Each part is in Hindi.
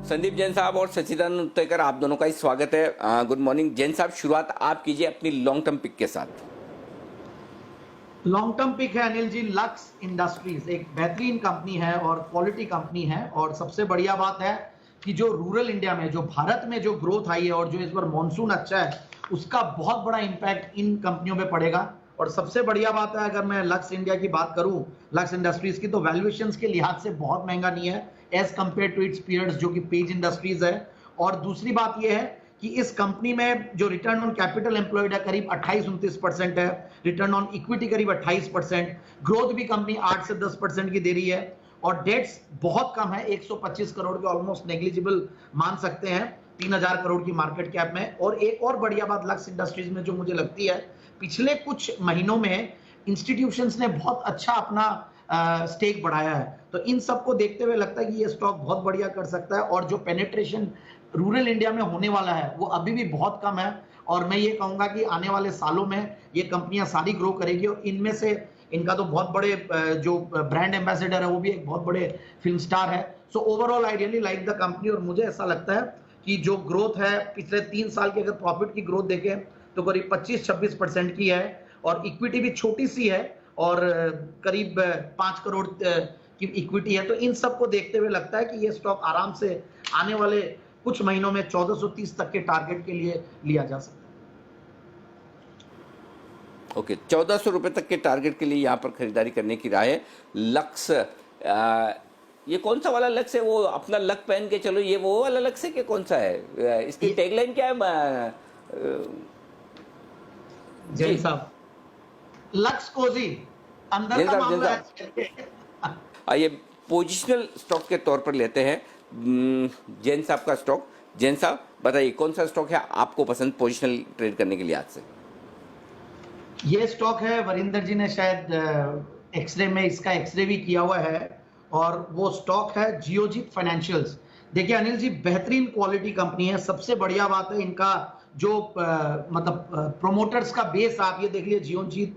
संदीप जैन साहब और सचिदानंद उत्तरकर, आप दोनों का ही स्वागत है। गुड मॉर्निंग जैन साहब, शुरुआत आप कीजिए अपनी लॉन्ग टर्म पिक के साथ। लॉन्ग टर्म पिक है अनिल जी, लक्स इंडस्ट्रीज एक बेहतरीन कंपनी है और क्वालिटी कंपनी है। और सबसे बढ़िया बात है कि जो रूरल इंडिया में, जो भारत में जो ग्रोथ आई है और जो इस बार मॉनसून अच्छा है, उसका बहुत बड़ा इंपैक्ट इन कंपनियों पे पड़ेगा। और सबसे बढ़िया बात है, अगर मैं लक्स इंडिया की बात करूं, लक्स इंडस्ट्रीज की, तो वैल्यूएशंस के लिहाज से बहुत महंगा नहीं है as compare to its peers जो कि पेज इंडस्ट्रीज है। और दूसरी बात यह है कि इस कंपनी में जो रिटर्न ऑन कैपिटल एम्प्लॉयड है करीब 28-29% है, रिटर्न ऑन इक्विटी करीब 28%, ग्रोथ भी कंपनी 8 से 10% की दे रही है और डेट्स बहुत कम है, 125 करोड़ के, ऑलमोस्ट नेग्लिजिबल मान सकते हैं 3000 करोड़ की मार्केट कैप में। और एक और बढ़िया बात लक्स इंडस्ट्रीज में जो मुझे लगती है, पिछले कुछ महीनों में इंस्टीट्यूशंस ने बहुत अच्छा अपना स्टेक बढ़ाया है, तो इन सबको देखते हुए लगता है कि ये स्टॉक बहुत बढ़िया कर सकता है। और जो पेनिट्रेशन रूरल इंडिया में होने वाला है वो अभी भी बहुत कम है और मैं ये कहूंगा कि आने वाले सालों में ये कंपनियां सारी ग्रो करेगी। और इनमें से इनका तो बहुत बड़े जो ब्रांड एम्बेसडर है वो भी एक बहुत बड़े फिल्म स्टार है। So overall I really like the company और मुझे ऐसा लगता है कि जो ग्रोथ है पिछले 3 साल की, अगर प्रॉफिट की ग्रोथ देखें तो करीब 25-26% की है और इक्विटी भी छोटी सी है और करीब 5 करोड़ की इक्विटी है। तो इन सबको देखते हुए लगता है कि ये स्टॉक आराम से आने वाले कुछ महीनों में 1430 तक के टारगेट के लिए लिया जा सकता है। ओके, 1400 रुपये तक के टारगेट के लिए यहाँ पर खरीदारी करने की राय है। लक्स, ये कौन सा वाला लक्स है? वो अपना लक पहन के चलो, ये वो वाला लक्स है कि कौन सा है? इसकी टैगलाइन क्या है? जैन साहब, लक्स कोजी अंदर का मामला है। आइए पोजिशनल स्टॉक के तौर पर लेते हैं जैन साहब का स्टॉक। जैन साहब बताइए, कौन सा स्टॉक है आपको पसंद पोजिशनल ट्रेड करने के लिए आज से? ये स्टॉक है, वरिंदर जी ने शायद एक्सरे में इसका एक्सरे भी किया हुआ है और वो स्टॉक है जियोजीत फाइनेंशियल्स। देखिए अनिल जी, बेहतरीन क्वालिटी कंपनी है। सबसे बढ़िया बात है इनका जो मतलब प्रोमोटर्स का बेस, आप ये देख लीजिए, जियोजीत,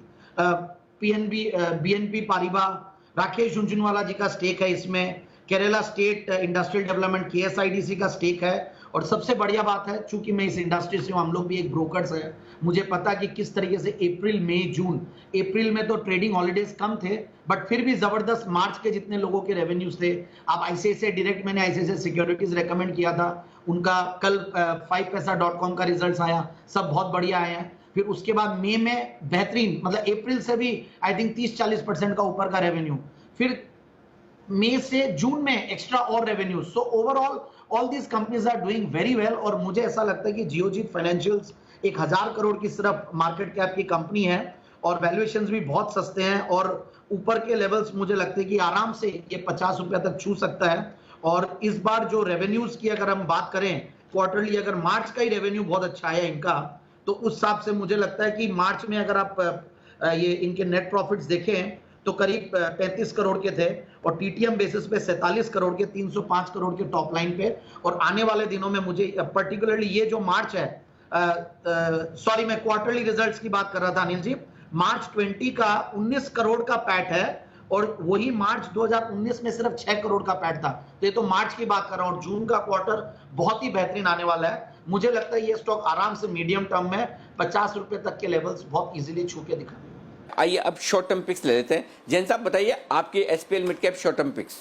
बीएनपी पारिबा, राकेश झुंझुनवाला जी का स्टेक है इसमें, Kerala state industrial development KSIDC का स्टेक है। और सबसे बढ़िया बात है, चूंकि मैं इस इंडस्ट्री से हूं, हम लोग भी एक ब्रोकर्स हैं, मुझे पता कि किस तरीके से अप्रैल मई जून, अप्रैल में तो ट्रेडिंग हॉलीडेज कम थे बट फिर भी जबरदस्त मार्च के जितने लोगों के रेवेन्यूज थे। आप आईसीआईसीआई डायरेक्ट, मैंने आईसीआईसीआई सिक्योरिटीज रेकमेंड किया था, उनका कल 5paisa.com का रिजल्ट आया, सब बहुत बढ़िया आए हैं। फिर उसके बाद मई में बेहतरीन, मतलब अप्रैल से भी आई थिंक 30-40% का ऊपर का रेवेन्यू, फिर मई से जून में एक्स्ट्रा और revenue. So overall all these companies are doing very well और मुझे ऐसा लगता है कि जियोजीत फाइनेंशियल्स 1000 करोड़ की सिर्फ मार्केट कैप की कंपनी है और वैल्यूएशंस भी बहुत सस्ते हैं और ऊपर के लेवल्स मुझे लगते हैं कि आराम से ये 50 रुपए तक छू सकता है। और इस बार जो रेवेन्यूज की अगर हम बात करें क्वार्टरली, अगर मार्च का ही रेवेन्यू बहुत अच्छा है इनका, तो उस हिसाब से मुझे लगता है कि मार्च में अगर आप ये इनके नेट प्रॉफिट्स देखें तो करीब 35 करोड़ के थे और टीटीएम बेसिस पे 47 करोड़ के, 305 करोड़ के टॉप लाइन पे। और आने वाले दिनों में मुझे पर्टिकुलरली ये जो मार्च है, सॉरी मैं क्वार्टरली रिजल्ट्स की बात कर रहा था अनिल जी, मार्च 20 का 19 करोड़ का पैट है और वही मार्च 2019 में सिर्फ 6 करोड़ का पैट था। तो ये तो मार्च की बात कर रहा हूं, और जून का क्वार्टर बहुत ही बेहतरीन आने वाला है। मुझे लगता है ये स्टॉक आराम से मीडियम टर्म में 50 रुपए तक के लेवल्स बहुत इजीली छू के दिखा। आइए अब शॉर्ट टर्म पिक्स ले लेते हैं। जैन साहब बताइए आपके SPL mid cap short term picks.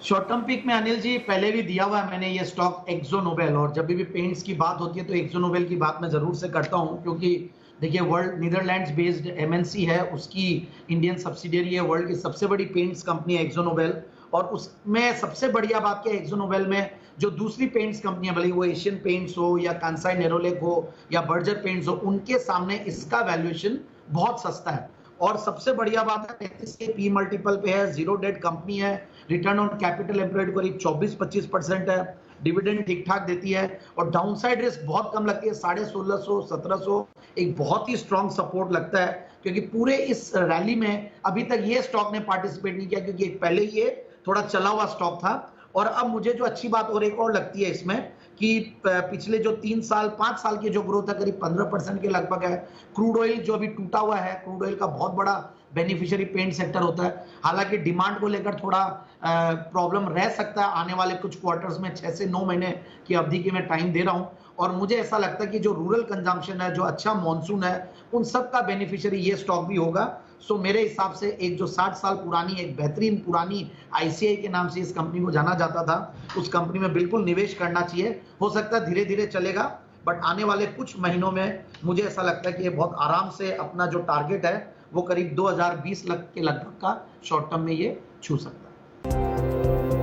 Short term pick में अनिल जी पहले भी दिया हुआ है मैंने ये स्टॉक एक्सो नोबेल, और जब भी पेंट्स की बात होती है तो एक्सो नोबेल की बात मैं जरूर से करता हूं, क्योंकि देखिए वर्ल्ड नीदरलैंड्स बेस्ड एमएनसी है, उसकी इंडियन सब्सिडियरी है, वर्ल्ड की सबसे बड़ी पेंट्स कंपनी है एक्सो नोबेल। और उसमें सबसे बढ़िया बात क्या है, एक्सो नोबेल में जो दूसरी पेंट्स कंपनियां, भले वो एशियन पेंट्स हो या कांसाई नेरोलेक हो या बर्जर पेंट्स हो, उनके सामने इसका वैल्यूएशन बहुत सस्ता है। और सबसे बढ़िया बात है 33 के पी मल्टीपल पे है, जीरो डेट कंपनी है, रिटर्न ऑन कैपिटल एम्प्लॉयड करीब 24-25% है, डिविडेंड ठीक ठाक देती है और डाउनसाइड रिस्क बहुत कम लगती है, 1650-1700 एक बहुत ही स्ट्रॉन्ग सपोर्ट लगता है। क्योंकि पूरे इस रैली में अभी तक ये स्टॉक ने पार्टिसिपेट नहीं किया, क्योंकि पहले ये थोड़ा चला हुआ स्टॉक था। और अब मुझे जो अच्छी बात और एक और लगती है इसमें कि पिछले जो 3 साल 5 साल की जो ग्रोथ है करीब 15% के लगभग है। क्रूड ऑयल जो अभी टूटा हुआ है, क्रूड ऑयल का बहुत बड़ा बेनिफिशियरी पेंट सेक्टर होता है। हालांकि डिमांड को लेकर थोड़ा प्रॉब्लम रह सकता है आने वाले कुछ क्वार्टर्स में, 6 से 9 महीने की अवधि की मैं टाइम दे रहा हूं। और मुझे ऐसा लगता है कि जो रूरल कंजम्पशन है, जो अच्छा मॉनसून है, उन सब का बेनिफिशियरी ये स्टॉक भी होगा। सो मेरे हिसाब से एक जो 60 साल पुरानी एक बेहतरीन पुरानी आईसीआई के नाम से इस कंपनी को जाना जाता था, उस कंपनी में बिल्कुल निवेश करना चाहिए। हो सकता है धीरे धीरे चलेगा, बट आने वाले कुछ महीनों में मुझे ऐसा लगता है कि ये बहुत आराम से अपना जो टारगेट है वो करीब 2020 लाख के लगभग का शॉर्ट टर्म में ये छू सकता है।